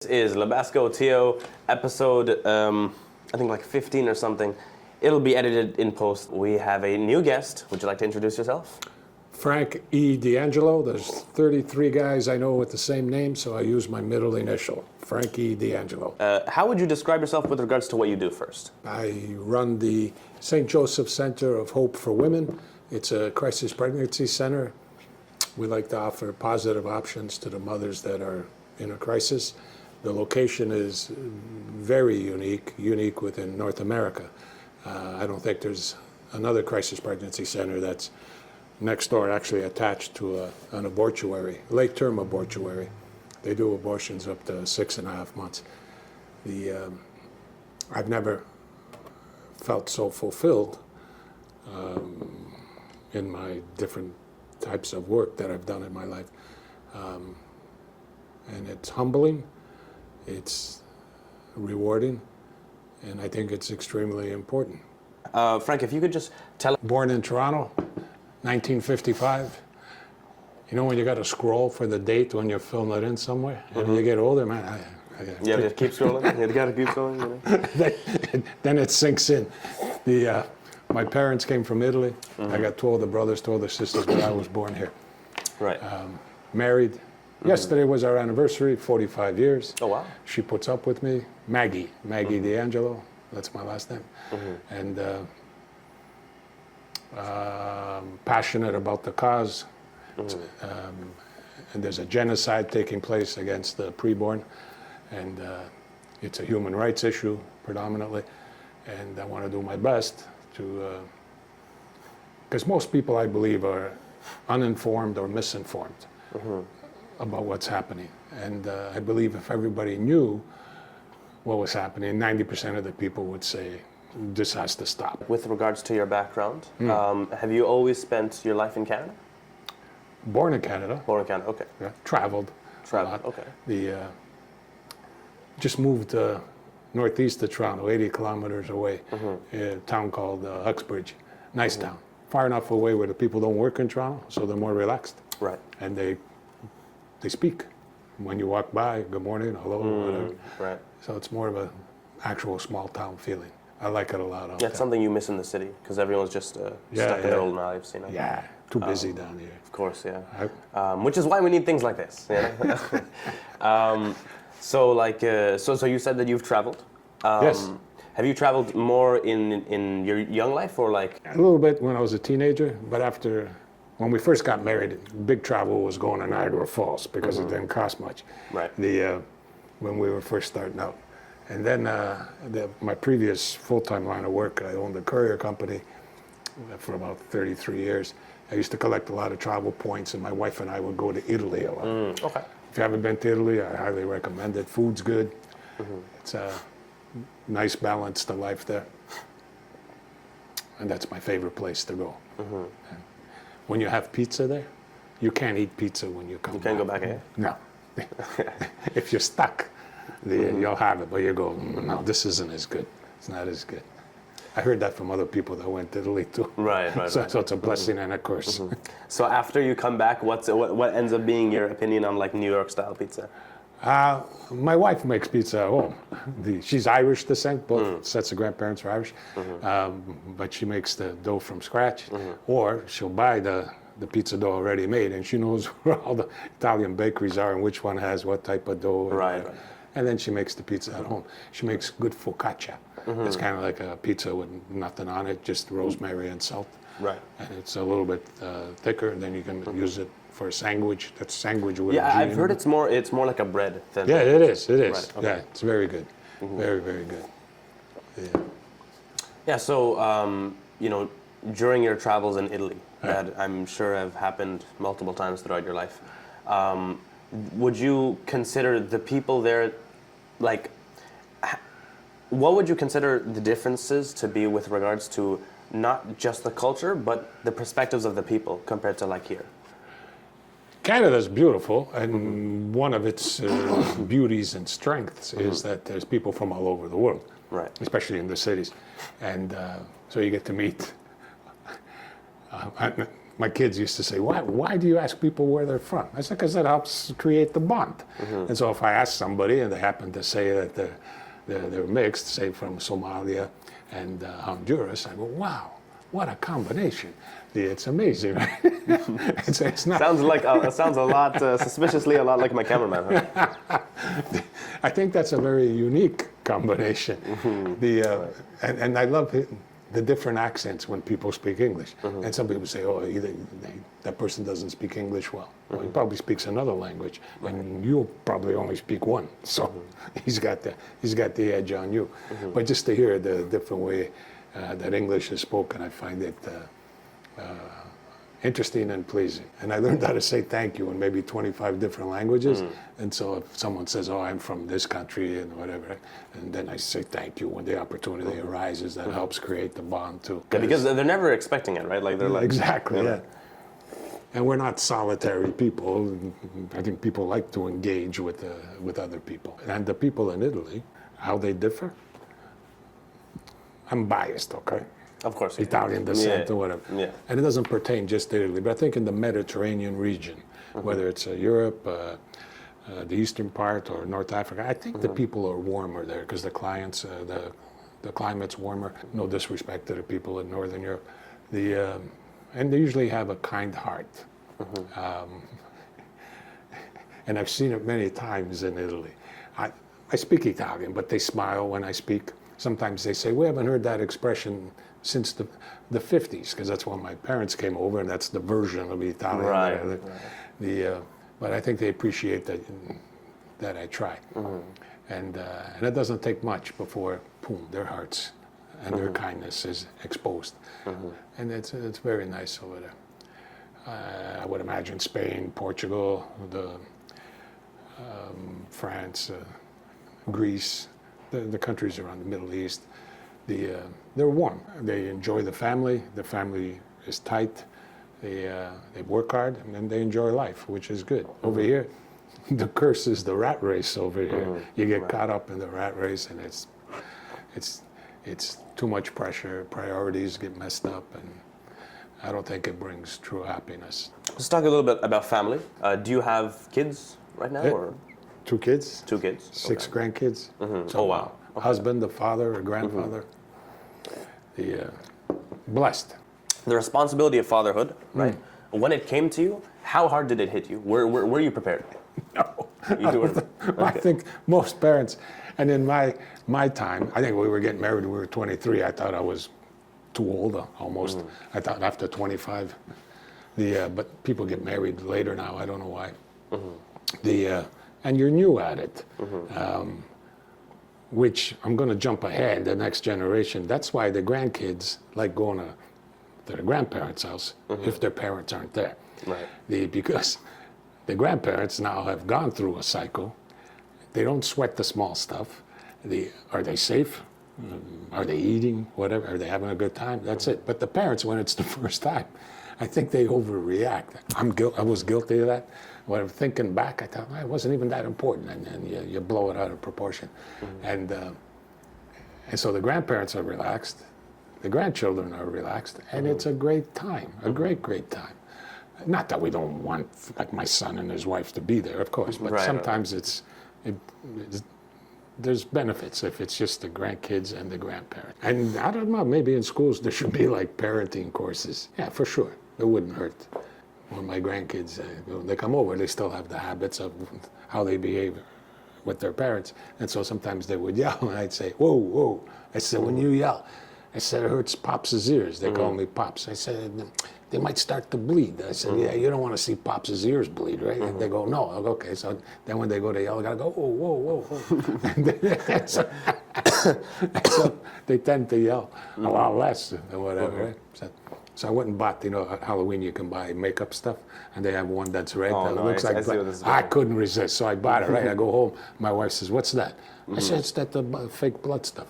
This is Labasco Tio, episode, I think like 15 or something. It'll be edited in post. We have a new guest. Would you like to introduce yourself? Frank E. D'Angelo. There's 33 guys I know with the same name, so I use my middle initial, Frank E. D'Angelo. How would you describe yourself with regards to what you do first? I run the St. Joseph Center of Hope for Women. It's a crisis pregnancy center. We like to offer positive options to the mothers that are in a crisis. The location is very unique within North America. I don't think there's another crisis pregnancy center that's next door, actually attached to an abortuary, late-term abortuary. They do abortions up to 6.5 months. I've never felt so fulfilled in my different types of work that I've done in my life. And it's humbling, it's rewarding, and I think it's extremely important. Frank, if you could just tell... Born in Toronto, 1955. You know when you got to scroll for the date when you're filling it in somewhere? And you get older, man. You have to keep scrolling? You got to keep going? You know? Then it sinks in. My parents came from Italy. I got two older brothers, two older sisters, but I was born here. Right. Married. Yesterday was our anniversary, 45 years. Oh, wow. She puts up with me. Maggie D'Angelo, that's my last name. And passionate about the cause. And there's a genocide taking place against the preborn. And it's a human rights issue predominantly. And I want to do my best to, because most people I believe are uninformed or misinformed about what's happening. And I believe if everybody knew what was happening, 90% of the people would say, this has to stop. With regards to your background, have you always spent your life in Canada? Born in Canada. Born in Canada, okay. Yeah, traveled. Okay. Just moved northeast of Toronto, 80 kilometers away, a town called Uxbridge. Nice town. Far enough away where the people don't work in Toronto, so they're more relaxed. Right. And they speak. When you walk by, good morning, hello, whatever. Right. So it's more of an actual small town feeling. I like it a lot. Yeah, it's something you miss in the city, because everyone's just stuck in their old lives, you know? Yeah, too busy down here. Of course, yeah. Which is why we need things like this, you know? So you said that you've traveled. Yes. Have you traveled more in your young life, or like? A little bit when I was a teenager, but when we first got married, big travel was going to Niagara Falls because it didn't cost much. Right. When we were first starting out. And then my previous full-time line of work, I owned a courier company for about 33 years. I used to collect a lot of travel points, and my wife and I would go to Italy a lot. Okay. If you haven't been to Italy, I highly recommend it. Food's good. It's a nice balance to life there. And that's my favorite place to go. When you have pizza there, you can't eat pizza when you come back. You can't go back here? No. If you're stuck, you'll have it, but you go, no, this isn't as good. It's not as good. I heard that from other people that went to Italy too. Right. So it's a blessing and a curse. So after you come back, what ends up being your opinion on like New York style pizza? My wife makes pizza at home. She's Irish descent, both sets of grandparents are Irish, but she makes the dough from scratch, or she'll buy the pizza dough already made, and she knows where all the Italian bakeries are and which one has what type of dough. Right. And then she makes the pizza at home. She makes good focaccia. It's kind of like a pizza with nothing on it, just rosemary and salt. Right. And it's a little bit thicker, and then you can use it for a sandwich. That's sandwich with I've heard it's more like a bread than... Yeah, it is. Right, okay. Yeah, it's very good. Very, very good. Yeah. Yeah, so, during your travels in Italy, that I'm sure have happened multiple times throughout your life, would you consider the people there, like, what would you consider the differences to be with regards to not just the culture, but the perspectives of the people compared to like here? Canada's beautiful, and one of its beauties and strengths is that there's people from all over the world, right? Especially in the cities, and so you get to meet my kids used to say, why do you ask people where they're from? I said, because that helps create the bond. And so if I ask somebody and they happen to say that they're mixed, say from Somalia and Honduras, I go, wow, what a combination. It's amazing, right? it's not. Sounds a lot, suspiciously a lot like my cameraman. Huh? I think that's a very unique combination. And I love the different accents when people speak English. And some people say, oh, that person doesn't speak English well. Well, he probably speaks another language, and you probably only speak one. So he's got the edge on you. But just to hear the different way that English is spoken, I find it interesting and pleasing. And I learned how to say thank you in maybe 25 different languages. And so if someone says, oh, I'm from this country and whatever, and then I say thank you when the opportunity arises, that helps create the bond too. Yeah, because they're never expecting it, right? Like they're like exactly, yeah. And we're not solitary people. I think people like to engage with other people. And the people in Italy, how they differ, I'm biased, okay? Of course. Italian descent or whatever. Yeah. And it doesn't pertain just to Italy, but I think in the Mediterranean region, whether it's Europe, the eastern part, or North Africa, I think the people are warmer there because the climate's warmer. No disrespect to the people in Northern Europe. And they usually have a kind heart. And I've seen it many times in Italy. I speak Italian, but they smile when I speak. Sometimes they say, we haven't heard that expression since the 50s, because that's when my parents came over, and that's the version of Italian. Right. But I think they appreciate that I try. And it doesn't take much before, boom, their hearts and their kindness is exposed. And it's very nice over there. I would imagine Spain, Portugal, France, Greece, the countries around the Middle East, they're warm. They enjoy the family. The family is tight. They work hard, and then they enjoy life, which is good. Over here, the curse is the rat race over here. You get caught up in the rat race, and it's too much pressure. Priorities get messed up, and I don't think it brings true happiness. Let's talk a little bit about family. Do you have kids right now, or 2 kids? 2 kids. 6 grandkids. So, oh wow. A husband, a father, a grandfather. Blessed. The responsibility of fatherhood, right? When it came to you, how hard did it hit you? Were you prepared? No. You weren't? I think most parents, and in my time, I think we were getting married when we were 23. I thought I was too old, almost. I thought after 25. But people get married later now. I don't know why. And you're new at it. Which I'm going to jump ahead, the next generation. That's why the grandkids like going to the grandparents' house if their parents aren't there. Right. Because the grandparents now have gone through a cycle. They don't sweat the small stuff. Are they safe? Are they eating? Whatever. Are they having a good time? That's it. But the parents, when it's the first time, I think they overreact. I was guilty of that. When I'm thinking back, I thought, it wasn't even that important, and then you blow it out of proportion. And so the grandparents are relaxed, the grandchildren are relaxed, and it's a great time, a great time. Not that we don't want, like, my son and his wife to be there, of course, but sometimes there's benefits if it's just the grandkids and the grandparents. And I don't know, maybe in schools there should be like parenting courses. Yeah, for sure, it wouldn't hurt. When my grandkids, when they come over, they still have the habits of how they behave with their parents. And so sometimes they would yell, and I'd say, whoa, whoa. I said, when you yell, I said, it hurts Pops' ears. They call me Pops. I said, they might start to bleed. I said, yeah, you don't want to see Pops' ears bleed, right? And they go, no. I go, okay. So then when they go to yell, I got to go, whoa, whoa, whoa. so they tend to yell a lot less or whatever, right? So I went and bought, at Halloween you can buy makeup stuff, and they have one that's red that looks like blood. I couldn't resist, so I bought it, right? I go home, my wife says, what's that? I said, it's that fake blood stuff.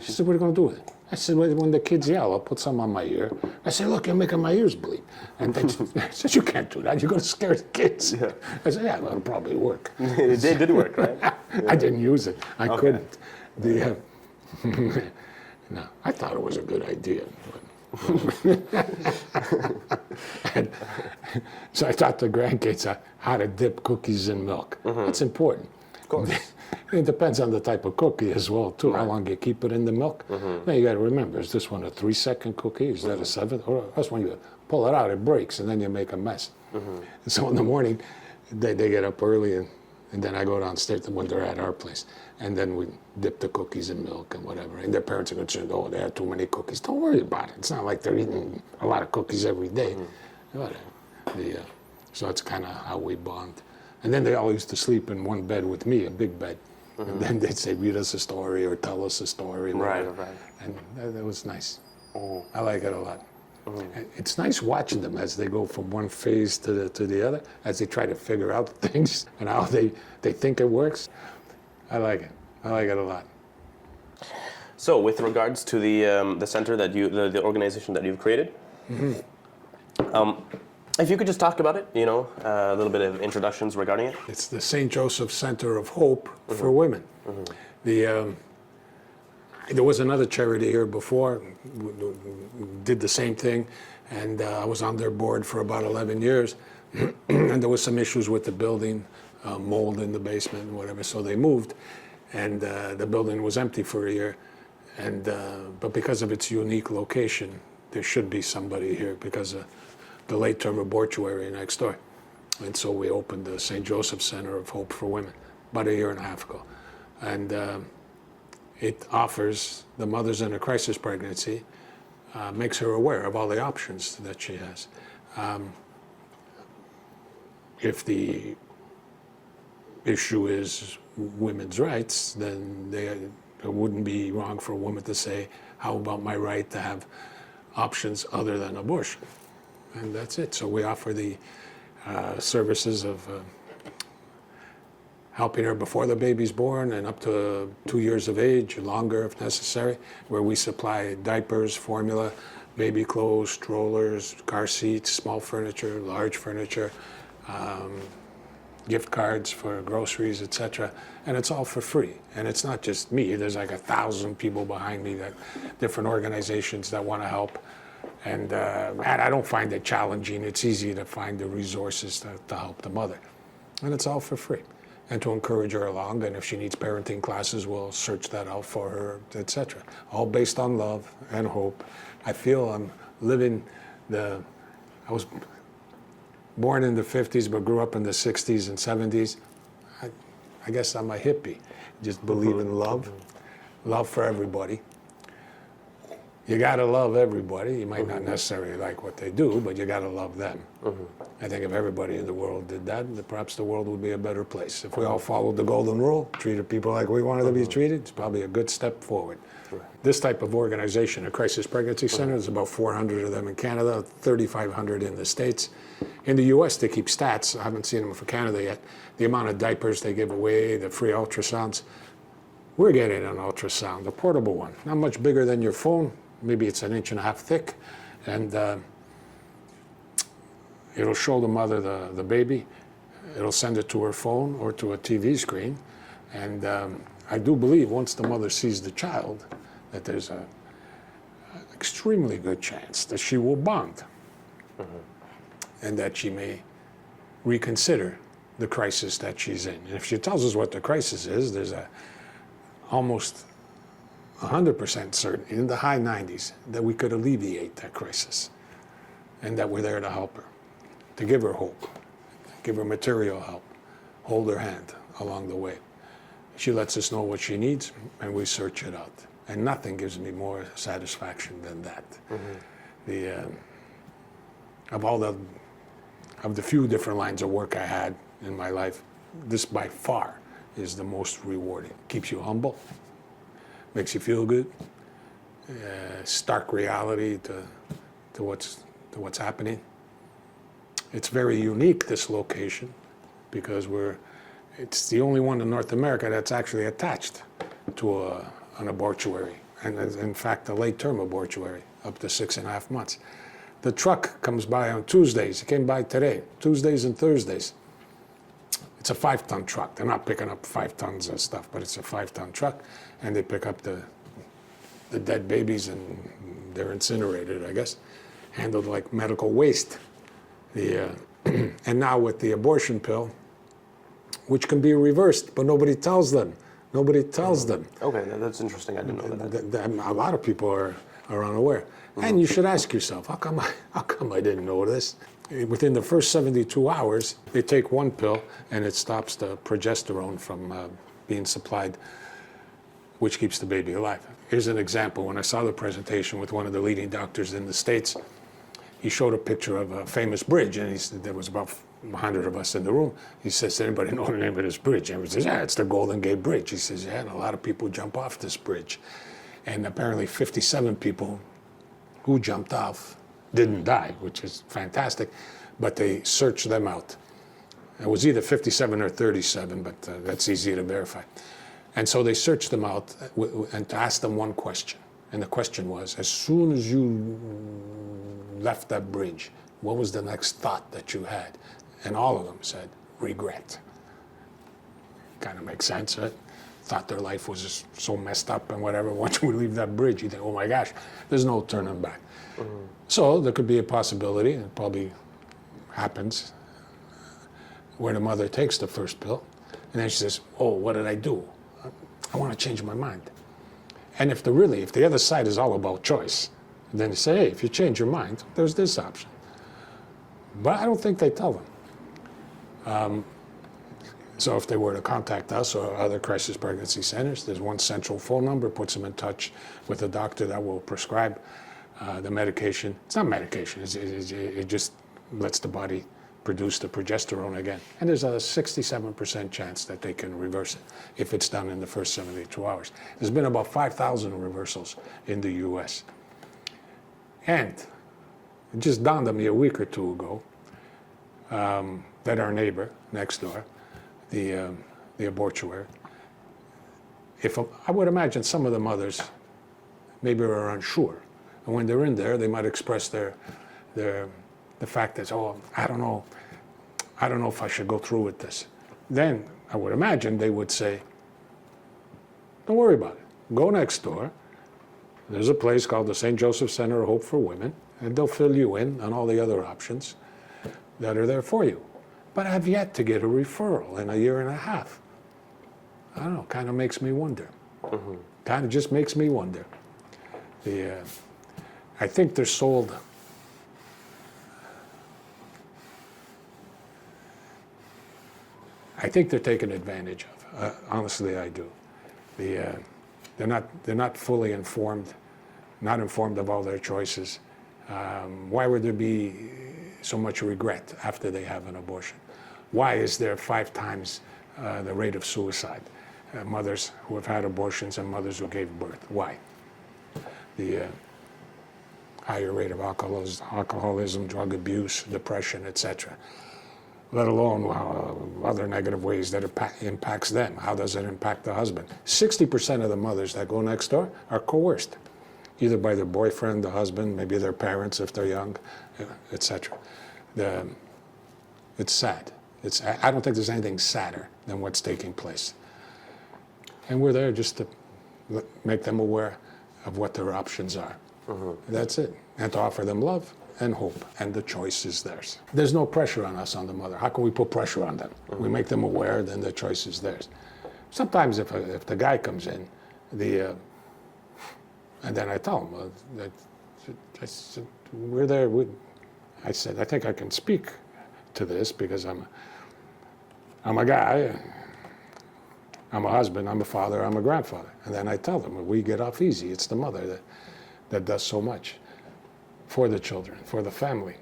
She said, what are you going to do with it? I said, when the kids yell, I'll put some on my ear. I said, look, you're making my ears bleed. And they said, you can't do that. You're going to scare the kids. Yeah. I said, yeah, that'll probably work. It did work, right? Yeah. I didn't use it. I couldn't. No, I thought it was a good idea. And so I taught the grandkids how to dip cookies in milk. That's important. Of course. It depends on the type of cookie as well, too. How long you keep it in the milk. Now you got to remember: is this one a 3-second cookie? Is that a 7? Or else when you pull it out, it breaks, and then you make a mess. So in the morning, they get up early, and then I go downstairs when they're at our place, and then we dip the cookies in milk and whatever. And their parents are concerned, oh, they had too many cookies. Don't worry about it. It's not like they're eating a lot of cookies every day. Whatever. So that's kind of how we bond. And then they all used to sleep in one bed with me, a big bed. And then they'd say, read us a story or tell us a story. Right. And that was nice. I like it a lot. It's nice watching them as they go from one phase to the other, as they try to figure out things and how they think it works. I like it. I like it a lot. So, with regards to the center that the organization that you've created, if you could just talk about it, a little bit of introductions regarding it. It's the St. Joseph Center of Hope for Women. There was another charity here before, did the same thing, and I was on their board for about 11 years. And there was some issues with the building, mold in the basement and whatever, so they moved, and the building was empty for a year. But because of its unique location, there should be somebody here because of the late-term abortuary next door. And so we opened the St. Joseph Center of Hope for Women about a year and a half ago. And it offers the mothers in a crisis pregnancy, makes her aware of all the options that she has. If the issue is women's rights, then it wouldn't be wrong for a woman to say, how about my right to have options other than abortion? And that's it. So we offer the services of helping her before the baby's born and up to 2 years of age, longer if necessary, where we supply diapers, formula, baby clothes, strollers, car seats, small furniture, large furniture, gift cards for groceries, etc. And it's all for free. And it's not just me. There's like 1,000 people behind me, different organizations that want to help. And I don't find it challenging. It's easy to find the resources to help the mother. And it's all for free. And to encourage her along. And if she needs parenting classes, we'll search that out for her, etc. All based on love and hope. I feel I'm living I was born in the 50s, but grew up in the 60s and 70s. I guess I'm a hippie. Just believe in love. Love for everybody. You gotta love everybody. You might not necessarily like what they do, but you gotta love them. I think if everybody in the world did that, then perhaps the world would be a better place. If we all followed the golden rule, treated people like we wanted to be treated, it's probably a good step forward. This type of organization, a crisis pregnancy center, there's about 400 of them in Canada, 3,500 in the States. In the US, they keep stats. I haven't seen them for Canada yet. The amount of diapers they give away, the free ultrasounds. We're getting an ultrasound, a portable one, not much bigger than your phone. Maybe it's 1.5 inches thick, and it'll show the mother the baby. It'll send it to her phone or to a TV screen, and I do believe once the mother sees the child, that there's an extremely good chance that she will bond, and that she may reconsider the crisis that she's in. And if she tells us what the crisis is, there's almost 100% certain, in the high 90s, that we could alleviate that crisis and that we're there to help her, to give her hope, give her material help, hold her hand along the way. She lets us know what she needs and we search it out. And nothing gives me more satisfaction than that. Of the few different lines of work I had in my life, this by far is the most rewarding. Keeps you humble. Makes you feel good. Stark reality to what's happening. It's very unique, this location, because it's the only one in North America that's actually attached to an abortuary, and in fact a late-term abortuary, up to 6.5 months. The truck comes by on Tuesdays. It came by today, Tuesdays and Thursdays. It's a 5-ton truck. They're not picking up 5 tons of stuff, but it's a 5-ton truck, and they pick up the dead babies and they're incinerated, I guess, handled like medical waste. And now with the abortion pill, which can be reversed, but nobody tells them. Nobody tells them. Okay, that's interesting. I didn't know that. A lot of people are unaware. And you should ask yourself, how come I didn't know this? Within the first 72 hours, they take one pill and it stops the progesterone from being supplied, which keeps the baby alive. Here's an example. When I saw the presentation with one of the leading doctors in the States, he showed a picture of a famous bridge, and he said there was about 100 of us in the room. He says, does anybody know the name of this bridge? And everybody says, yeah, it's the Golden Gate Bridge. He says, yeah, and a lot of people jump off this bridge. And apparently 57 people who jumped off didn't die, which is fantastic, but they searched them out. It was either 57 or 37, but that's easy to verify. And so they searched them out and asked them one question. And the question was, as soon as you left that bridge, what was the next thought that you had? And all of them said, regret. Kind of makes sense, right? Thought their life was just so messed up and whatever. Once we leave that bridge, you think, oh my gosh, there's no turning back. So there could be a possibility, and it probably happens, where the mother takes the first pill, and then she says, oh, what did I do? I want to change my mind. And if the other side is all about choice, then you say, hey, if you change your mind, there's this option. But I don't think they tell them. So if they were to contact us or other crisis pregnancy centers, there's one central phone number, puts them in touch with a doctor that will prescribe the medication. It's not medication, it just lets the body produce the progesterone again. And there's a 67% chance that they can reverse it if it's done in the first 72 hours. There's been about 5,000 reversals in the US. And it just dawned on me a week or two ago that our neighbor next door, the abortuary, I would imagine some of the mothers maybe are unsure. And when they're in there, they might express the fact that, oh, I don't know if I should go through with this. Then I would imagine they would say, don't worry about it. Go next door. There's a place called the St. Joseph Center of Hope for Women, and they'll fill you in on all the other options that are there for you. But I've yet to get a referral in a year and a half. I don't know, kind of makes me wonder. Kind of just makes me wonder. I think they're sold. I think they're taken advantage of. Honestly, I do. They're not fully informed, not informed of all their choices. Why would there be so much regret after they have an abortion? Why is there 5 times the rate of suicide? Mothers who have had abortions and mothers who gave birth. Why? The higher rate of alcoholism, drug abuse, depression, etc. Let alone other negative ways that it impacts them. How does it impact the husband? 60% of the mothers that go next door are coerced, either by their boyfriend, the husband, maybe their parents if they're young, etc. It's sad. I don't think there's anything sadder than what's taking place. And we're there just to make them aware of what their options are. That's it. And to offer them love and hope, and the choice is theirs. There's no pressure on us, on the mother. How can we put pressure on them? We make them aware, then the choice is theirs. Sometimes if the guy comes in, and then I tell him, I said, we're there. I said, I think I can speak to this because I'm a guy, I'm a husband, I'm a father, I'm a grandfather. And then I tell them, we get off easy. It's the mother that does so much for the children, for the family.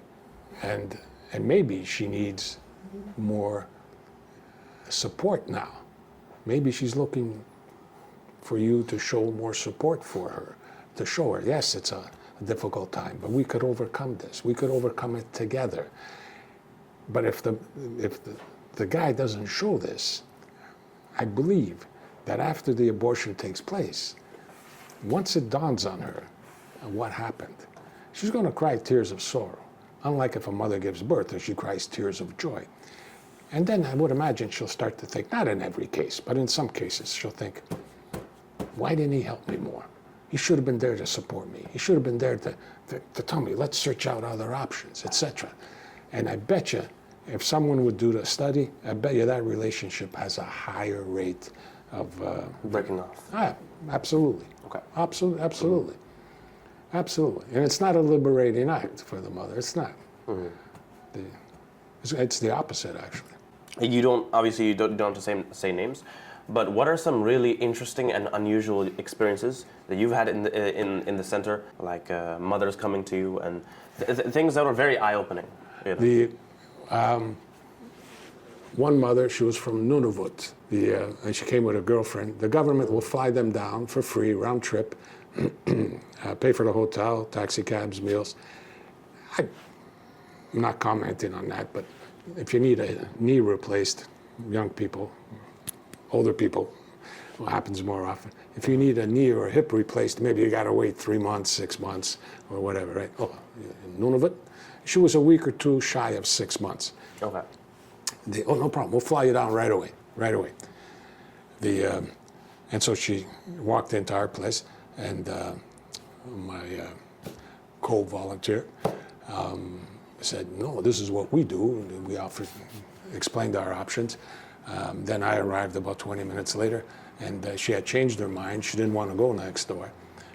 And maybe she needs more support now. Maybe she's looking for you to show more support for her, to show her, yes, it's a difficult time, but we could overcome this. We could overcome it together. But if the guy doesn't show this, I believe that after the abortion takes place, once it dawns on her what happened, she's going to cry tears of sorrow, unlike if a mother gives birth and she cries tears of joy. And then I would imagine she'll start to think, not in every case, but in some cases, she'll think, why didn't he help me more? He should have been there to support me. He should have been there to tell me, let's search out other options, etc. And I bet you, if someone would do the study, I bet you that relationship has a higher rate of Breaking off. absolutely. Okay. Absolutely, absolutely, absolutely. And it's not a liberating act for the mother. It's not. It's the opposite, actually. You don't, obviously you don't have to say names, but what are some really interesting and unusual experiences that you've had in the center, like mothers coming to you and things that were very eye-opening? You know? One mother, she was from Nunavut, and she came with a girlfriend. The government will fly them down for free, round trip, pay for the hotel, taxi cabs, meals. I'm not commenting on that, but if you need a knee replaced, young people, older people, what happens more often. If you need a knee or a hip replaced, maybe you got to wait 3 months, 6 months, or whatever, right? Oh, in Nunavut, she was a week or two shy of 6 months. Okay. Oh, no problem. We'll fly you down right away, right away. And so she walked into our place, and my co-volunteer said, "No, this is what we do." And we explained our options. Then I arrived about 20 minutes later, and she had changed her mind. She didn't want to go next door.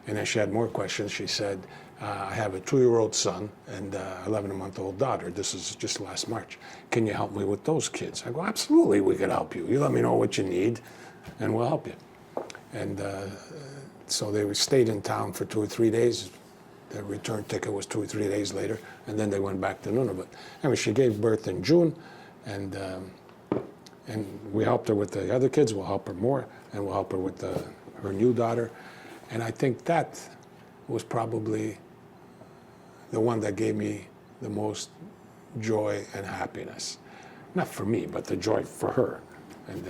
And then she had more questions. She said, I have a 2-year-old son and 11-month-old daughter. This is just last March. Can you help me with those kids? I go, absolutely, we can help you. You let me know what you need, and we'll help you. And so they stayed in town for 2 or 3 days. Their return ticket was 2 or 3 days later, and then they went back to Nunavut. Anyway, she gave birth in June, and we helped her with the other kids. We'll help her more, and we'll help her with her new daughter. And I think that was probably the one that gave me the most joy and happiness. Not for me, but the joy for her. And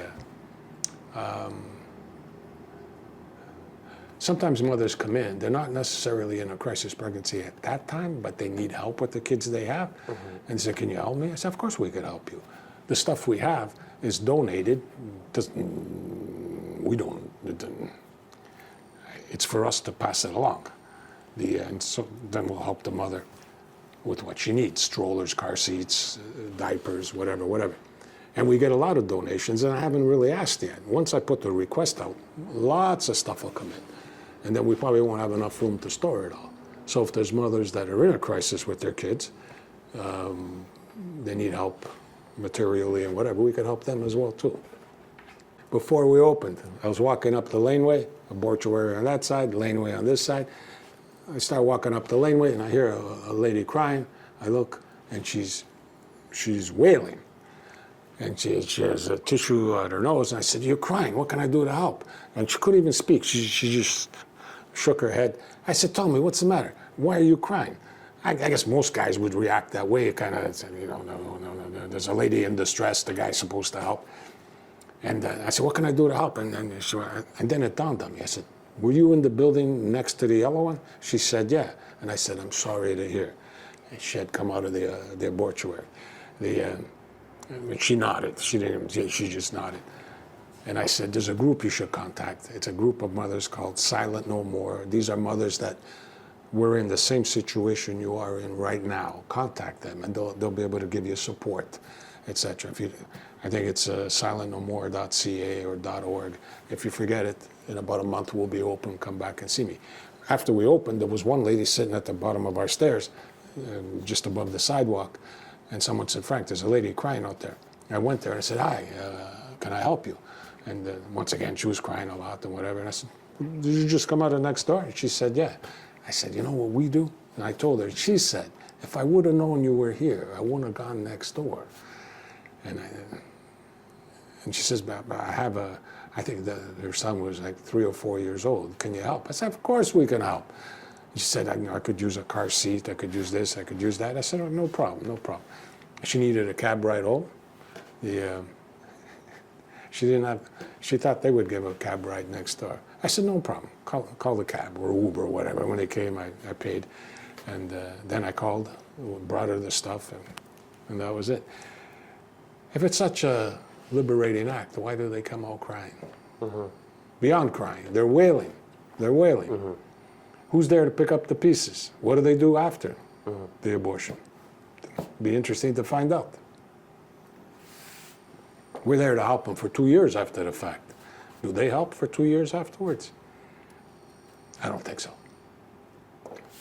sometimes mothers come in, they're not necessarily in a crisis pregnancy at that time, but they need help with the kids they have. And say, can you help me? I said, of course we can help you. The stuff we have is donated. It's for us to pass it along. And so then we'll help the mother with what she needs, strollers, car seats, diapers, whatever. And we get a lot of donations, and I haven't really asked yet. Once I put the request out, lots of stuff will come in. And then we probably won't have enough room to store it all. So if there's mothers that are in a crisis with their kids, they need help materially and whatever, we could help them as well too. Before we opened, I was walking up the laneway, a mortuary on that side, laneway on this side. I start walking up the laneway and I hear a lady crying. I look and she's wailing. And she has a tissue at her nose. And I said, you're crying, what can I do to help? And she couldn't even speak. She just shook her head. I said, tell me, what's the matter? Why are you crying? I guess most guys would react that way. Kind of, no, there's a lady in distress, the guy's supposed to help. And I said, what can I do to help? And then it dawned on me. I said, were you in the building next to the yellow one? She said, yeah. And I said, I'm sorry to hear. And she had come out of the mortuary. She nodded. She didn't. She just nodded. And I said, there's a group you should contact. It's a group of mothers called Silent No More. These are mothers that were in the same situation you are in right now. Contact them, and they'll be able to give you support, etc. I think it's silentnomore.ca or .org. If you forget it, in about a month we'll be open. Come back and see me. After we opened, there was one lady sitting at the bottom of our stairs, just above the sidewalk, and someone said, Frank, there's a lady crying out there. I went there and I said, hi, can I help you? And once again, she was crying a lot and whatever. And I said, did you just come out of next door? And she said, yeah. I said, you know what we do? And I told her. She said, if I would have known you were here, I wouldn't have gone next door. And she says, but I think her son was like 3 or 4 years old. Can you help? I said, of course we can help. She said, I could use a car seat, I could use this, I could use that. I said, oh, no problem, no problem. She needed a cab ride home. She thought they would give a cab ride next door. I said, no problem, call the cab or Uber or whatever. When they came, I paid. And then I called, brought her the stuff, and that was it. If it's such a liberating act, why do they come out crying? Beyond crying, they're wailing. Who's there to pick up the pieces? What do they do after the abortion? Be interesting to find out. We're there to help them for 2 years after the fact. Do they help for 2 years afterwards? I don't think so.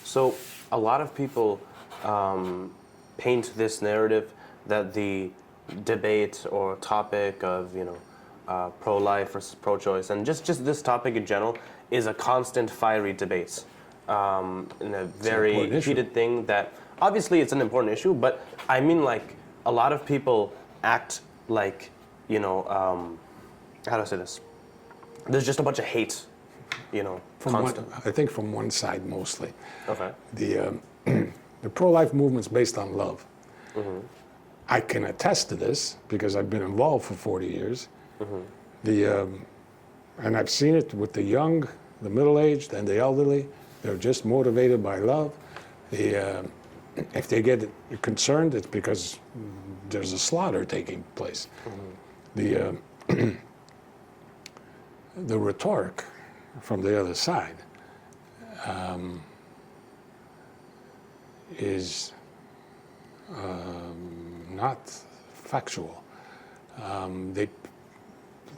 So a lot of people paint this narrative that the debate or topic of, pro-life versus pro-choice, and just this topic in general, is a constant fiery debate. And a very heated thing that, obviously it's an important issue, but I mean, like, a lot of people act like, how do I say this? There's just a bunch of hate, constant. I think from one side mostly. Okay. The pro-life movement's based on love. Mm-hmm. I can attest to this because I've been involved for 40 years. Mm-hmm. And I've seen it with the young, the middle-aged, and the elderly. They're just motivated by love. If they get concerned, it's because there's a slaughter taking place. Mm-hmm. The rhetoric from the other side is not factual.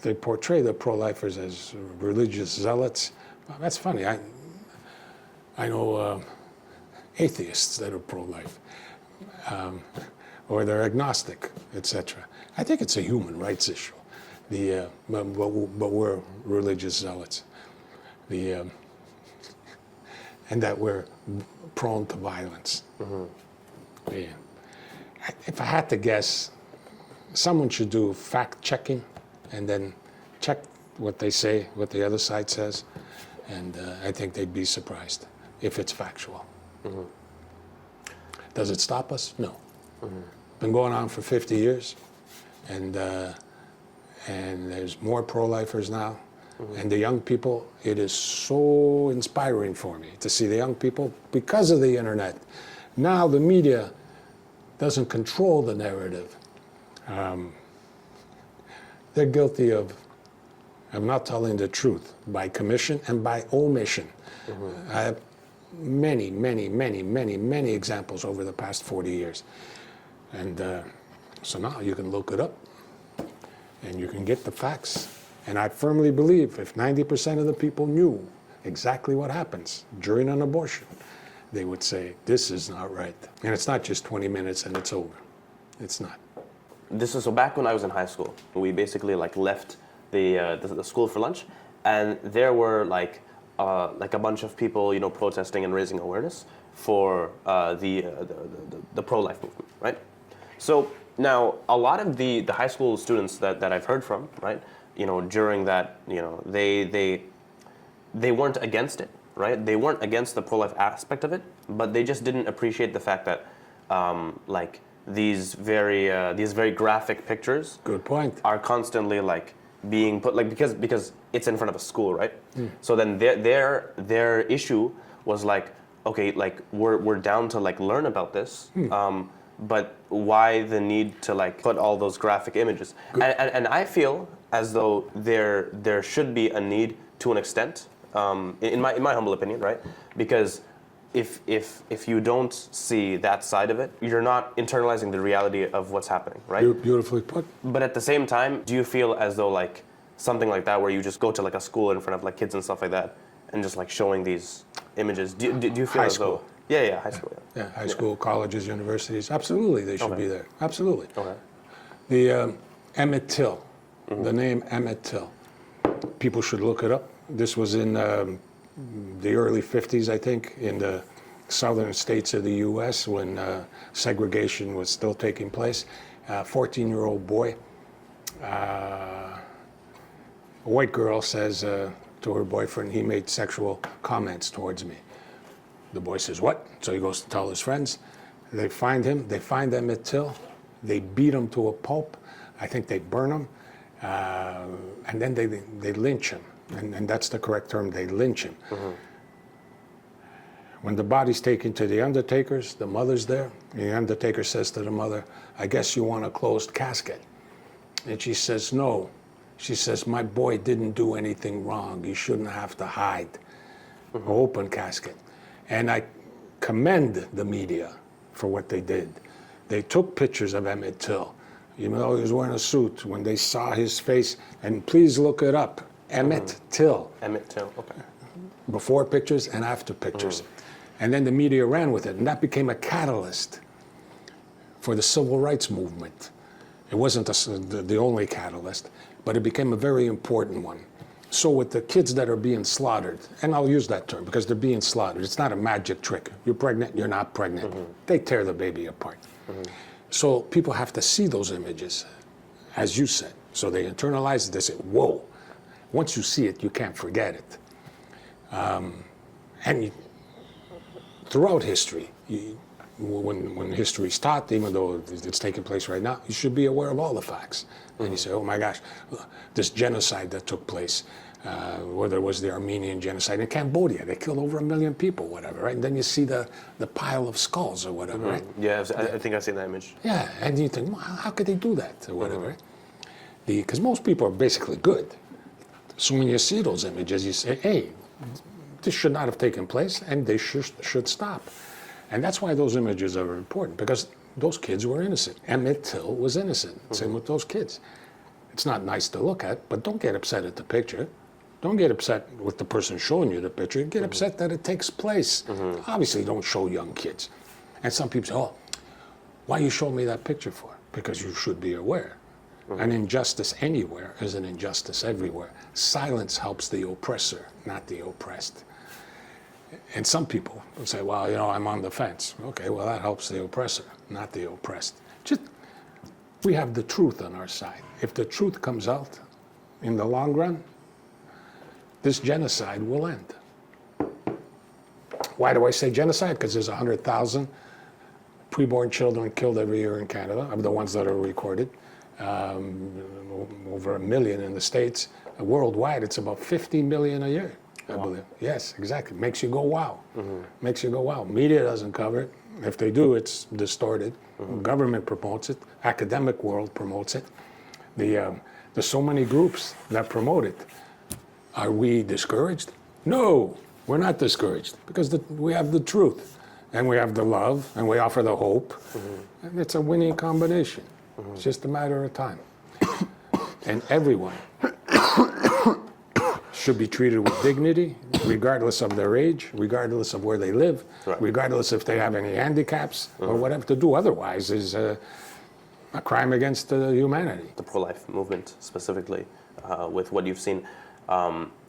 They portray the pro-lifers as religious zealots. That's funny. I know atheists that are pro-life, or they're agnostic, etc. I think it's a human rights issue. But we're religious zealots. And that we're prone to violence. Mm-hmm. Yeah. If I had to guess, someone should do fact-checking and then check what they say, what the other side says, and I think they'd be surprised if it's factual. Mm-hmm. Does it stop us? No. Mm-hmm. Been going on for 50 years, and there's more pro-lifers now. Mm-hmm. And the young people, it is so inspiring for me to see the young people, because of the internet. Now the media doesn't control the narrative. They're guilty of not telling the truth by commission and by omission. Mm-hmm. I have many examples over the past 40 years. And so now you can look it up and you can get the facts. And I firmly believe if 90% of the people knew exactly what happens during an abortion, they would say, this is not right. And it's not just 20 minutes and it's over. It's not. This is so back when I was in high school. We basically left the school for lunch, and there were like a bunch of people, protesting and raising awareness for the pro-life movement, right? So now a lot of the high school students that I've heard from, right, during that, they weren't against it, right? They weren't against the pro-life aspect of it, but they just didn't appreciate the fact that these very graphic pictures, good point, are constantly being put because it's in front of a school, right? Mm. So then their issue was okay, we're down to learn about this, but why the need to put all those graphic images? And I feel as though there should be a need to an extent, in my humble opinion, right? Because if you don't see that side of it, you're not internalizing the reality of what's happening, right? Beautifully put. But at the same time, do you feel as though something like that, where you just go to a school in front of kids and stuff like that, and just showing these images, do you feel high as school. though? Yeah, high school. Yeah, high school, colleges, universities. Absolutely, they should be there. Absolutely. Okay. The Emmett Till, the name Emmett Till. People should look it up. This was in the early 50s, I think, in the southern states of the U.S. when segregation was still taking place. A 14-year-old boy, a white girl says to her boyfriend, he made sexual comments towards me. The boy says, what? So he goes to tell his friends. They find him. They find Emmett Till. They beat him to a pulp. I think they burn him. And then they lynch him. And that's the correct term. They lynch him. Mm-hmm. When the body's taken to the undertaker's, the mother's there. The undertaker says to the mother, I guess you want a closed casket. And she says, no. She says, my boy didn't do anything wrong. You shouldn't have to hide. Mm-hmm. Open casket. And I commend the media for what they did. They took pictures of Emmett Till, even though he was wearing a suit, when they saw his face, and please look it up, Emmett Till. Emmett Till, okay. Before pictures and after pictures. And then the media ran with it, and that became a catalyst for the civil rights movement. It wasn't the only catalyst, but it became a very important one. So with the kids that are being slaughtered, and I'll use that term because they're being slaughtered, it's not a magic trick. You're pregnant, you're not pregnant. They tear the baby apart. So people have to see those images, as you said. So they internalize it, they say, whoa. Once you see it, you can't forget it. Throughout history, when history's taught, even though it's taking place right now, you should be aware of all the facts. And you say, oh my gosh, this genocide that took place, whether it was the Armenian genocide in Cambodia, they killed over 1 million people, whatever, right? And then you see the pile of skulls or whatever, right? Yeah, I think I've seen that image. Yeah, and you think, well, how could they do that or whatever, right? Because most people are basically good. So when you see those images, you say, hey, this should not have taken place, and they should stop. And that's why those images are important, because those kids were innocent. Emmett Till was innocent. Same with those kids. It's not nice to look at, but don't get upset at the picture. Don't get upset with the person showing you the picture. Get upset that it takes place. Obviously, don't show young kids. And some people say, oh, why you show me that picture for? Because you should be aware. An injustice anywhere is an injustice everywhere. Silence helps the oppressor, not the oppressed. And some people will say, well, you know, I'm on the fence. Okay, well, that helps the oppressor, not the oppressed. We have the truth on our side. If the truth comes out in the long run, this genocide will end. Why do I say genocide? Because there's 100,000 preborn children killed every year in Canada, of the ones that are recorded. Over 1 million in the States. Worldwide, it's about 50 million a year, I believe. Yes, exactly. Makes you go, wow. Makes you go, wow. Media doesn't cover it. If they do, it's distorted. Government promotes it. Academic world promotes it. There's so many groups that promote it. Are we discouraged? No, we're not discouraged, because we have the truth, and we have the love, and we offer the hope, and it's a winning combination. It's just a matter of time. And everyone should be treated with dignity, regardless of their age, regardless of where they live, regardless if they have any handicaps or whatever. To do otherwise is a crime against humanity. The pro-life movement, specifically, with what you've seen,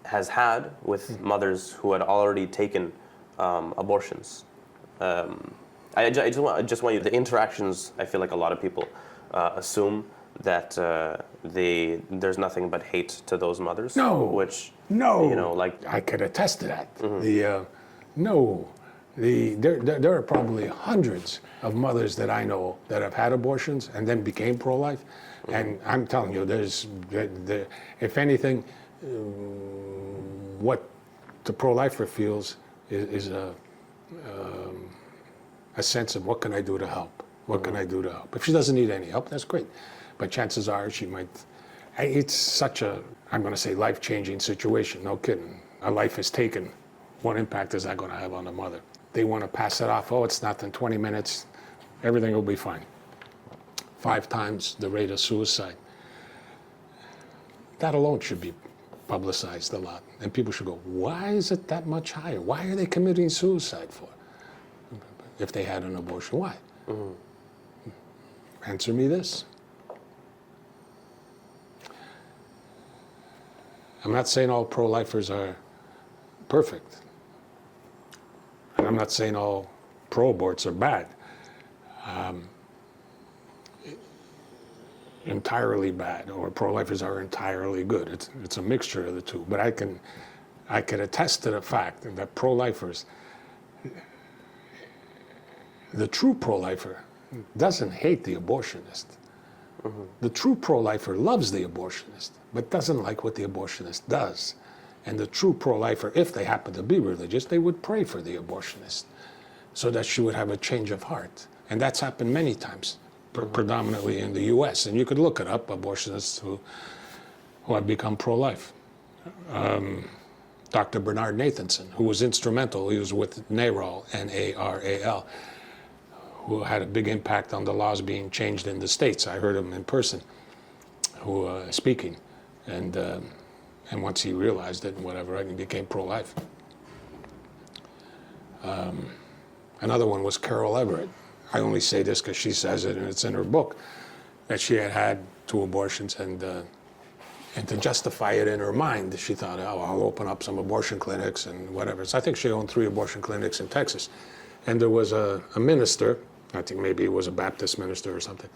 has had with mothers who had already taken abortions. I just want you, the interactions, I feel like a lot of people assume that there's nothing but hate to those mothers. No, which no, you know, like I could attest to that. There are probably hundreds of mothers that I know that have had abortions and then became pro-life, and I'm telling you, if anything, what the pro-lifer feels is a sense of, what can I do to help? What can I do to help? If she doesn't need any help, that's great. But chances are she might. It's such a, I'm going to say, life-changing situation. No kidding. A life is taken. What impact is that going to have on the mother? They want to pass it off. Oh, it's nothing. 20 minutes. Everything will be fine. 5 times the rate of suicide. That alone should be publicized a lot. And people should go, why is it that much higher? Why are they committing suicide for? If they had an abortion, why? Answer me this. I'm not saying all pro-lifers are perfect. And I'm not saying all pro-aborts are bad. Entirely bad, or pro-lifers are entirely good. It's a mixture of the two. But I can attest to the fact that pro-lifers, the true pro-lifer doesn't hate the abortionist. The true pro-lifer loves the abortionist, but doesn't like what the abortionist does. And the true pro-lifer, if they happen to be religious, they would pray for the abortionist so that she would have a change of heart. And that's happened many times, predominantly in the US. And you could look it up, abortionists who have become pro-life. Dr. Bernard Nathanson, who was instrumental, he was with NARAL, N-A-R-A-L, who had a big impact on the laws being changed in the States. I heard him in person, who speaking, and once he realized it and whatever, he became pro-life. Another one was Carol Everett. I only say this because she says it and it's in her book, that she had had 2 abortions, and to justify it in her mind, she thought, oh, I'll open up some abortion clinics and whatever. So I think she owned 3 abortion clinics in Texas. And there was a minister, I think maybe he was a Baptist minister or something,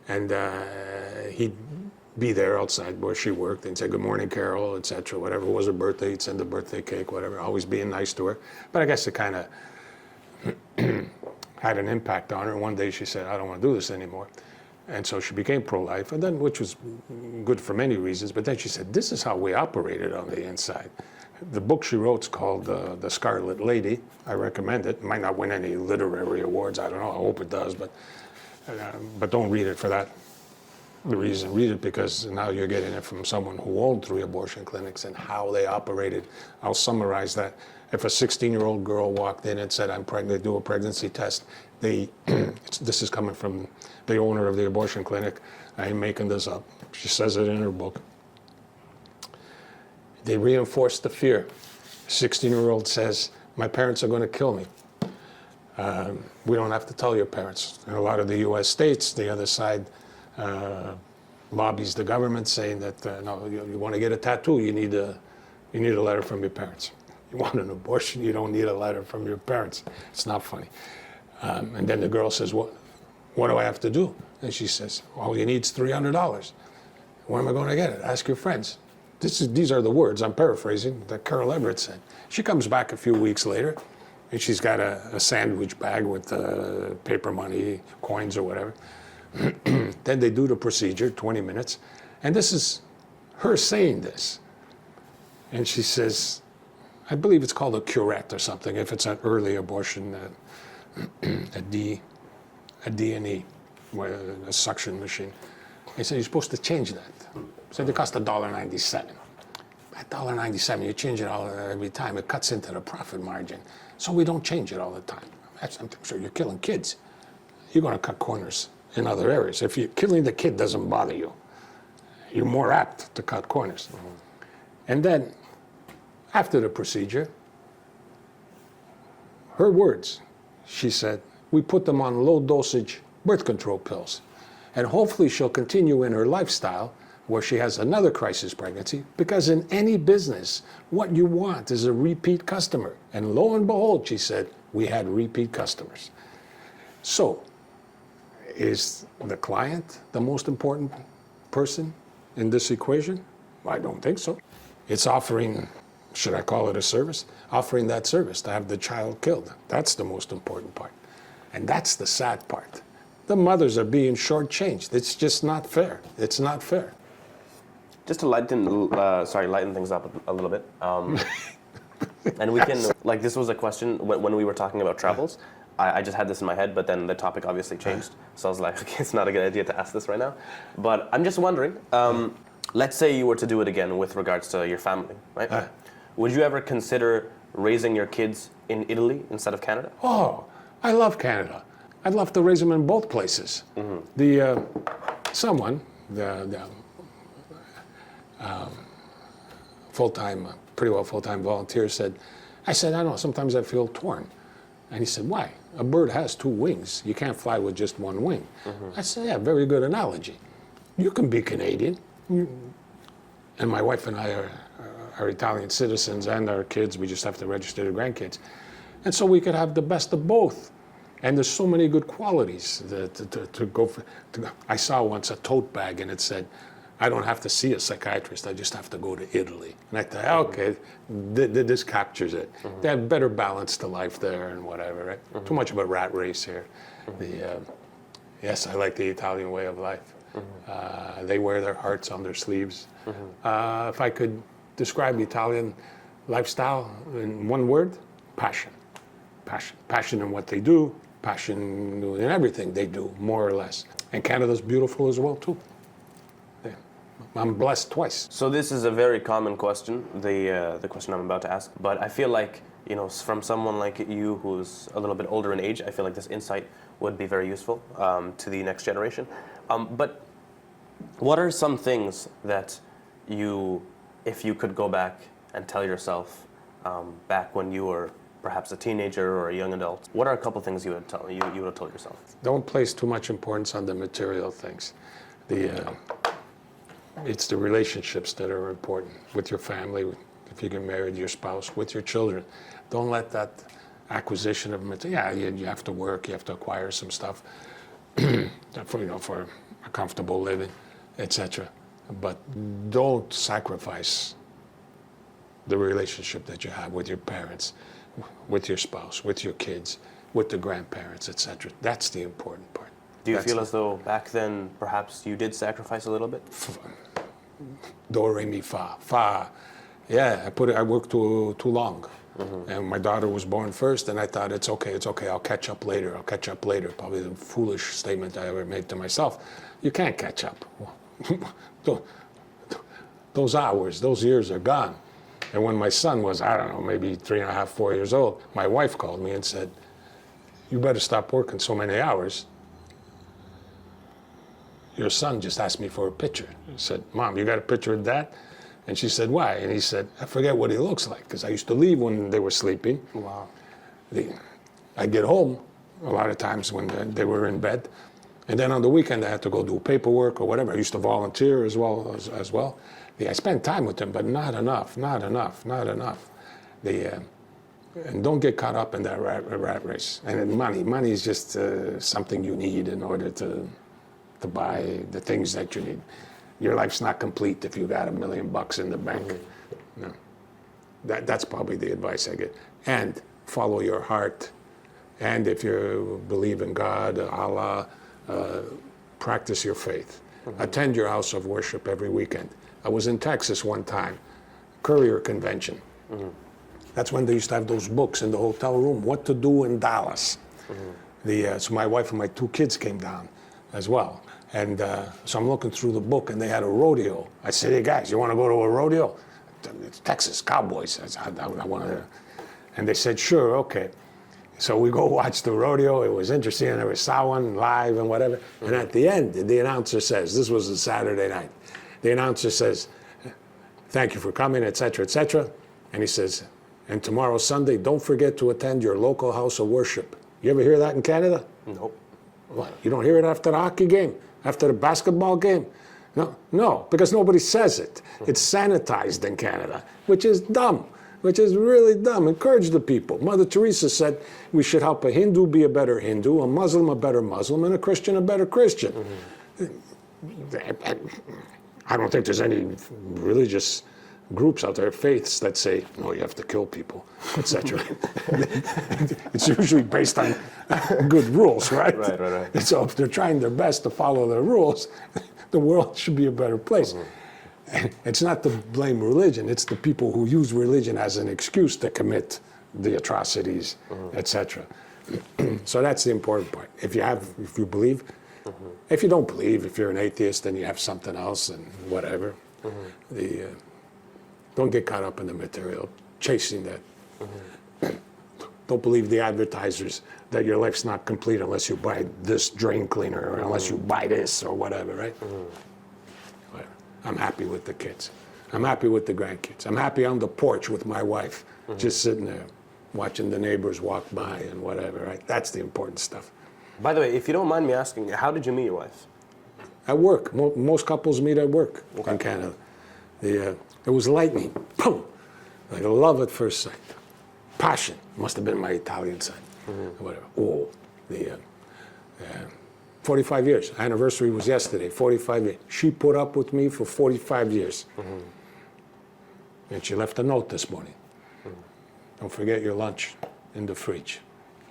and he'd be there outside where she worked and say, good morning, Carol, etc., whatever. It was her birthday, he'd send a birthday cake, whatever, always being nice to her. But I guess it kind of had an impact on her. One day she said, I don't want to do this anymore. And so she became pro-life, and then, which was good for many reasons, but then she said, this is how we operated on the inside. The book she wrote is called The Scarlet Lady. I recommend it. It might not win any literary awards, I don't know, I hope it does, but don't read it for that reason. Read it because now you're getting it from someone who owned 3 abortion clinics and how they operated. I'll summarize that. If a 16-year-old girl walked in and said, I'm pregnant, do a pregnancy test, this is coming from the owner of the abortion clinic. I ain't making this up. She says it in her book. They reinforce the fear. 16-year-old says, my parents are going to kill me. We don't have to tell your parents. In a lot of the U.S. states, the other side lobbies the government saying that, no, you want to get a tattoo, you need a letter from your parents. You want an abortion, you don't need a letter from your parents. It's not funny. And then the girl says, what do I have to do? And she says, all you need is $300. Where am I going to get it? Ask your friends. These are the words, I'm paraphrasing, that Carol Everett said. She comes back a few weeks later, and she's got a sandwich bag with paper money, coins or whatever. Then they do the procedure, 20 minutes, and this is her saying this. And she says, I believe it's called a curette or something, if it's an early abortion, a D&E, a suction machine. They said, you're supposed to change that. So they cost $1.97. $1.97, you change it all every time. It cuts into the profit margin. So we don't change it all the time. I'm sure you're killing kids. You're going to cut corners in other areas. If you're killing the kid doesn't bother you, you're more apt to cut corners. Mm-hmm. And then, after the procedure, her words, she said, we put them on low dosage birth control pills. And hopefully she'll continue in her lifestyle where she has another crisis pregnancy, because in any business, what you want is a repeat customer. And lo and behold, she said, we had repeat customers. So, is the client the most important person in this equation? I don't think so. It's offering, should I call it a service? Offering that service to have the child killed. That's the most important part. And that's the sad part. The mothers are being shortchanged. It's just not fair. It's not fair. Just to lighten things up a little bit. And we can, like, this was a question when we were talking about travels. I just had this in my head, but then the topic obviously changed. So I was like, okay, it's not a good idea to ask this right now. But I'm just wondering, let's say you were to do it again with regards to your family, right? Would you ever consider raising your kids in Italy instead of Canada? Oh, I love Canada. I'd love to raise them in both places. Mm-hmm. Someone, the full-time, pretty well full-time volunteer said, I don't know, sometimes I feel torn. And he said, why? A bird has 2 wings. You can't fly with just 1 wing. Mm-hmm. I said, yeah, very good analogy. You can be Canadian. And my wife and I are Italian citizens, and our kids, we just have to register the grandkids. And so we could have the best of both. And there's so many good qualities to go for. I saw once a tote bag, and it said, I don't have to see a psychiatrist, I just have to go to Italy. And I thought, okay, this captures it. Mm-hmm. They have better balance to life there and whatever, right? Mm-hmm. Too much of a rat race here. Mm-hmm. Yes, I like the Italian way of life. Mm-hmm. They wear their hearts on their sleeves. Mm-hmm. If I could describe Italian lifestyle in one word, passion. Passion. Passion in what they do, passion in everything they do, more or less. And Canada's beautiful as well, too. Yeah. I'm blessed twice. So this is a very common question, the question I'm about to ask. But I feel like, you know, from someone like you who's a little bit older in age, I feel like this insight would be very useful to the next generation. But what are some things that you, if you could go back and tell yourself back when you were perhaps a teenager or a young adult, what are a couple things you would have told yourself? Don't place too much importance on the material things. It's the relationships that are important with your family, if you get married, your spouse, with your children. Don't let that acquisition of material. Yeah, you have to work, you have to acquire some stuff for a comfortable living, etc. But don't sacrifice the relationship that you have with your parents, with your spouse, with your kids, with the grandparents, etc. That's the important part. Do you feel as though back then perhaps you did sacrifice a little bit? Do, re, mi, fa. Fa. Yeah, I worked too long. Mm-hmm. And my daughter was born first, and I thought, it's okay, I'll catch up later. Probably the foolish statement I ever made to myself. You can't catch up. Those hours, those years are gone. And when my son was, I don't know, maybe 3.5, 4 years old, my wife called me and said, you better stop working so many hours. Your son just asked me for a picture. I said, Mom, you got a picture of Dad? And she said, why? And he said, I forget what he looks like, because I used to leave when they were sleeping. Wow. I'd get home a lot of times when they were in bed. And then on the weekend, I had to go do paperwork or whatever. I used to volunteer as well. I spent time with them, but not enough. And don't get caught up in that rat race. And money is just something you need in order to buy the things that you need. Your life's not complete if you got $1 million in the bank. Mm-hmm. No. That's probably the advice I get. And follow your heart. And if you believe in God, Allah, practice your faith. Mm-hmm. Attend your house of worship every weekend. I was in Texas one time, Courier Convention. Mm-hmm. That's when they used to have those books in the hotel room, What to Do in Dallas. Mm-hmm. So my wife and my 2 kids came down as well. And so I'm looking through the book, and they had a rodeo. I said, hey, guys, you want to go to a rodeo? It's Texas, Cowboys. I said, I want to. And they said, sure, okay. So we go watch the rodeo. It was interesting. I never saw one live and whatever. Mm-hmm. And at the end, the announcer says, this was a Saturday night. The announcer says, thank you for coming, et cetera, et cetera. And he says, and tomorrow, Sunday, don't forget to attend your local house of worship. You ever hear that in Canada? Nope. What? You don't hear it after the hockey game? After the basketball game? No, because nobody says it. It's sanitized in Canada, which is dumb, which is really dumb. Encourage the people. Mother Teresa said we should help a Hindu be a better Hindu, a Muslim a better Muslim, and a Christian a better Christian. Mm-hmm. I don't think there's any religious groups out there, faiths, that say, no, you have to kill people, etc. It's usually based on good rules, right? Right. And so if they're trying their best to follow their rules, the world should be a better place. Mm-hmm. It's not to blame religion, it's the people who use religion as an excuse to commit the atrocities, mm-hmm. etc. So that's the important part. If you believe, mm-hmm. If you don't believe, if you're an atheist, then you have something else and whatever. Mm-hmm. Don't get caught up in the material, chasing that. Mm-hmm. Don't believe the advertisers that your life's not complete unless you buy this drain cleaner or unless you buy this or whatever, right? Mm-hmm. I'm happy with the kids. I'm happy with the grandkids. I'm happy on the porch with my wife, mm-hmm. just sitting there, watching the neighbors walk by and whatever, right? That's the important stuff. By the way, if you don't mind me asking, how did you meet your wife? At work. Most couples meet at work in Canada. It was lightning. Boom! Like love at first sight. Passion. Must have been my Italian side. Mm-hmm. Whatever. Oh, 45 years. Anniversary was yesterday. 45 years. She put up with me for 45 years. Mm-hmm. And she left a note this morning. Mm-hmm. Don't forget your lunch in the fridge.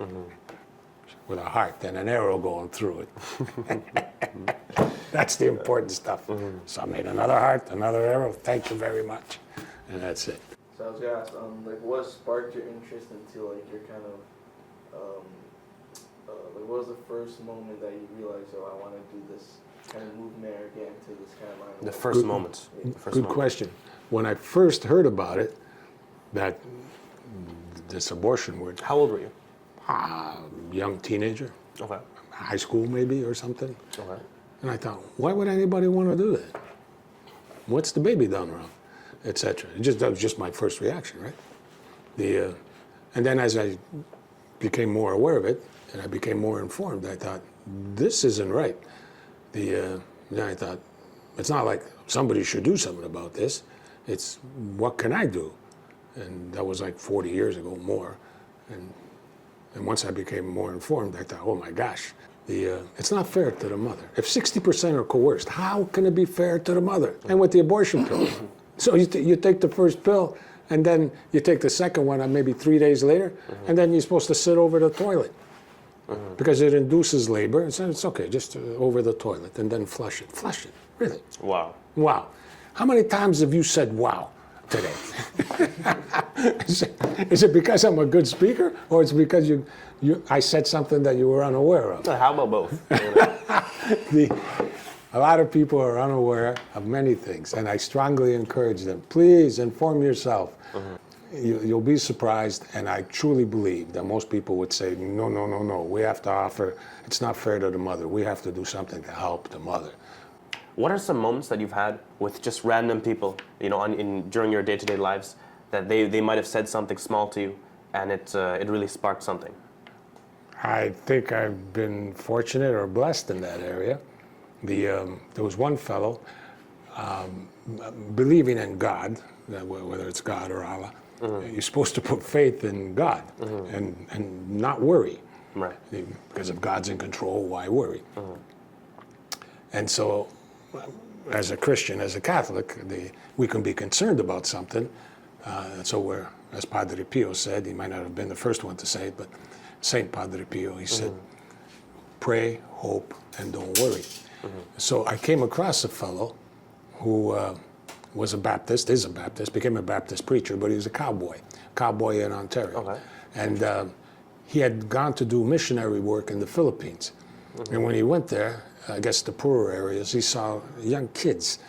Mm-hmm. With a heart and an arrow going through it. That's the important stuff. Mm-hmm. So I made another heart, another arrow. Thank you very much. And that's it. So I was gonna ask, what sparked your interest into your kind of, what was the first moment that you realized, I want to do this kind of moving there or get into this kind of line of The work? first moments. The first Good moment. question. When I first heard about it, that this abortion word, How old were you? young teenager, Okay. high school maybe or something, Okay. and I thought, why would anybody want to do that? What's the baby done wrong, etc. That was just my first reaction, right? And then as I became more aware of it and I became more informed, I thought, this isn't right. Then I thought, it's not like somebody should do something about this. It's what can I do? And that was like 40 years ago, more. And once I became more informed, I thought, oh my gosh, it's not fair to the mother. If 60% are coerced, how can it be fair to the mother? And with the abortion pill. So you take the first pill, and then you take the second one maybe 3 days later, and then you're supposed to sit over the toilet. Because it induces labor. It's okay, just over the toilet, and then flush it. Flush it, really. Wow. Wow. How many times have you said wow today? Is it because I'm a good speaker, or it's because I said something that you were unaware of? How about both? A lot of people are unaware of many things, and I strongly encourage them, please inform yourself. You'll be surprised, and I truly believe that most people would say, no, no, no, no, we have to offer, it's not fair to the mother. We have to do something to help the mother. What are some moments that you've had with just random people, during your day-to-day lives, that they might have said something small to you, and it really sparked something? I think I've been fortunate or blessed in that area. There was one fellow believing in God, whether it's God or Allah. You're supposed to put faith in God and not worry. Right. Because if God's in control, why worry? And so, as a Christian, as a Catholic, we can be concerned about something. And so as Padre Pio said, he might not have been the first one to say it, but Saint Padre Pio, he said, pray, hope, and don't worry. So I came across a fellow who was a Baptist, is a Baptist, became a Baptist preacher, but he was a cowboy in Ontario. Okay. And he had gone to do missionary work in the Philippines. And when he went there, I guess the poorer areas, he saw young kids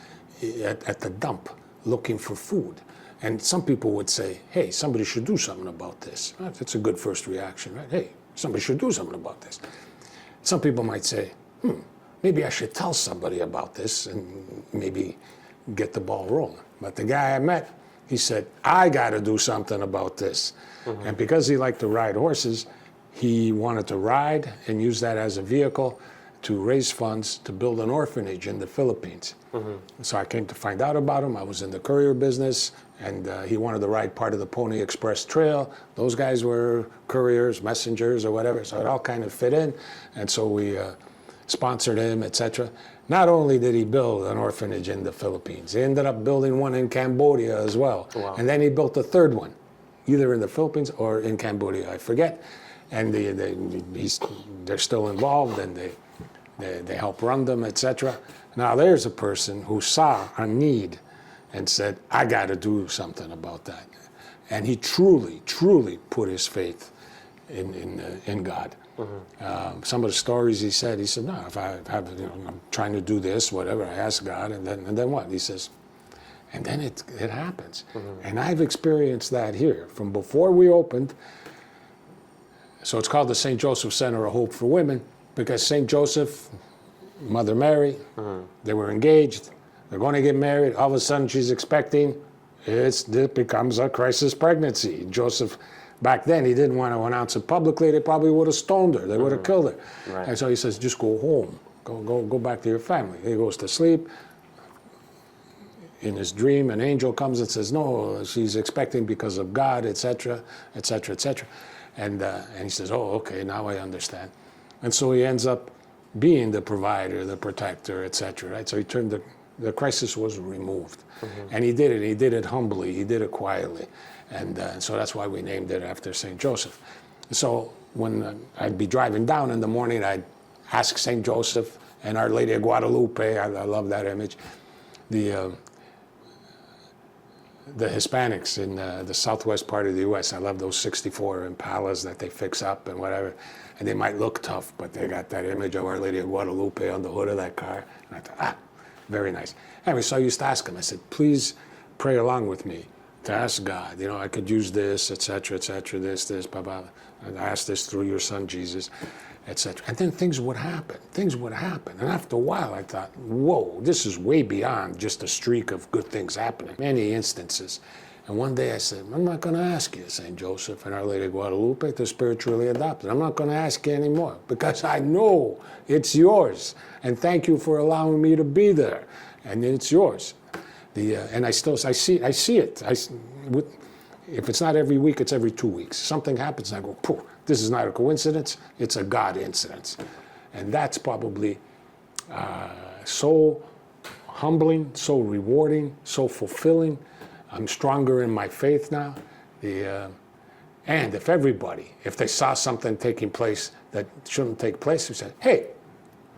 at the dump looking for food. And some people would say, hey, somebody should do something about this. That's a good first reaction, right? Hey, somebody should do something about this. Some people might say, maybe I should tell somebody about this and maybe get the ball rolling. But the guy I met, he said, I got to do something about this. And because he liked to ride horses, he wanted to ride and use that as a vehicle to raise funds to build an orphanage in the Philippines. So I came to find out about him. I was in the courier business, and he wanted to ride part of the Pony Express Trail. Those guys were couriers, messengers, or whatever, so it all kind of fit in. And so we sponsored him, etc. Not only did he build an orphanage in the Philippines, he ended up building one in Cambodia as well. Wow. And then he built a third one, either in the Philippines or in Cambodia, I forget. And they're still involved, and they help run them, etc. Now there's a person who saw a need and said, I got to do something about that. And he truly, truly put his faith in God. Some of the stories he said, no, if I have, I'm trying to do this, whatever, I ask God, and then what? He says, and then it happens. And I've experienced that here from before we opened. So it's called the St. Joseph Center of Hope for Women, because St. Joseph, Mother Mary, they were engaged, they're going to get married, all of a sudden she's expecting, it becomes a crisis pregnancy. Joseph, back then, he didn't want to announce it publicly, they probably would have stoned her, they would have killed her. Right. And so he says, just go home, go back to your family. He goes to sleep. In his dream, an angel comes and says, no, she's expecting because of God, etc., etc., etc. And he says, oh, okay, now I understand. And so he ends up being the provider, the protector, etc., right? So he turned the crisis was removed. And he did it humbly, he did it quietly. And so that's why we named it after St. Joseph. So when I'd be driving down in the morning, I'd ask St. Joseph and Our Lady of Guadalupe, I love that image, the Hispanics in the southwest part of the U.S. I love those 64 Impalas that they fix up and whatever. And they might look tough, but they got that image of Our Lady of Guadalupe on the hood of that car. And I thought, very nice. Anyway, so I used to ask him, I said, please pray along with me to ask God, I could use this, etc., this, blah, blah. And I asked this through your son, Jesus, etc. And then things would happen. And after a while, I thought, whoa, this is way beyond just a streak of good things happening. Many instances. And one day I said, I'm not going to ask you, St. Joseph and Our Lady of Guadalupe, to spiritually adopt it. I'm not going to ask you anymore because I know it's yours. And thank you for allowing me to be there. And it's yours. And I see it. If it's not every week, it's every 2 weeks. Something happens and I go, pooh, this is not a coincidence, it's a God incidence. And that's probably so humbling, so rewarding, so fulfilling. I'm stronger in my faith now. And if they saw something taking place that shouldn't take place, they said, hey,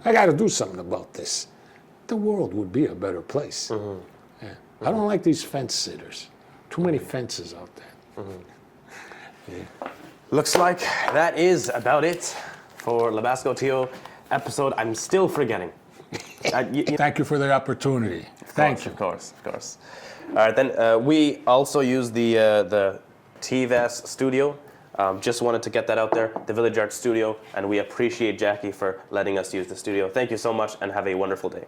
I got to do something about this, the world would be a better place. Mm-hmm. Yeah. Mm-hmm. I don't like these fence sitters. Too many fences out there. Mm-hmm. Yeah. Looks like that is about it for Labasco Tio episode. I'm still forgetting. Thank you for the opportunity. Thank you. Of course. All right, then we also use the TVAS studio. Just wanted to get that out there, the Village Arts Studio, and we appreciate Jackie for letting us use the studio. Thank you so much, and have a wonderful day.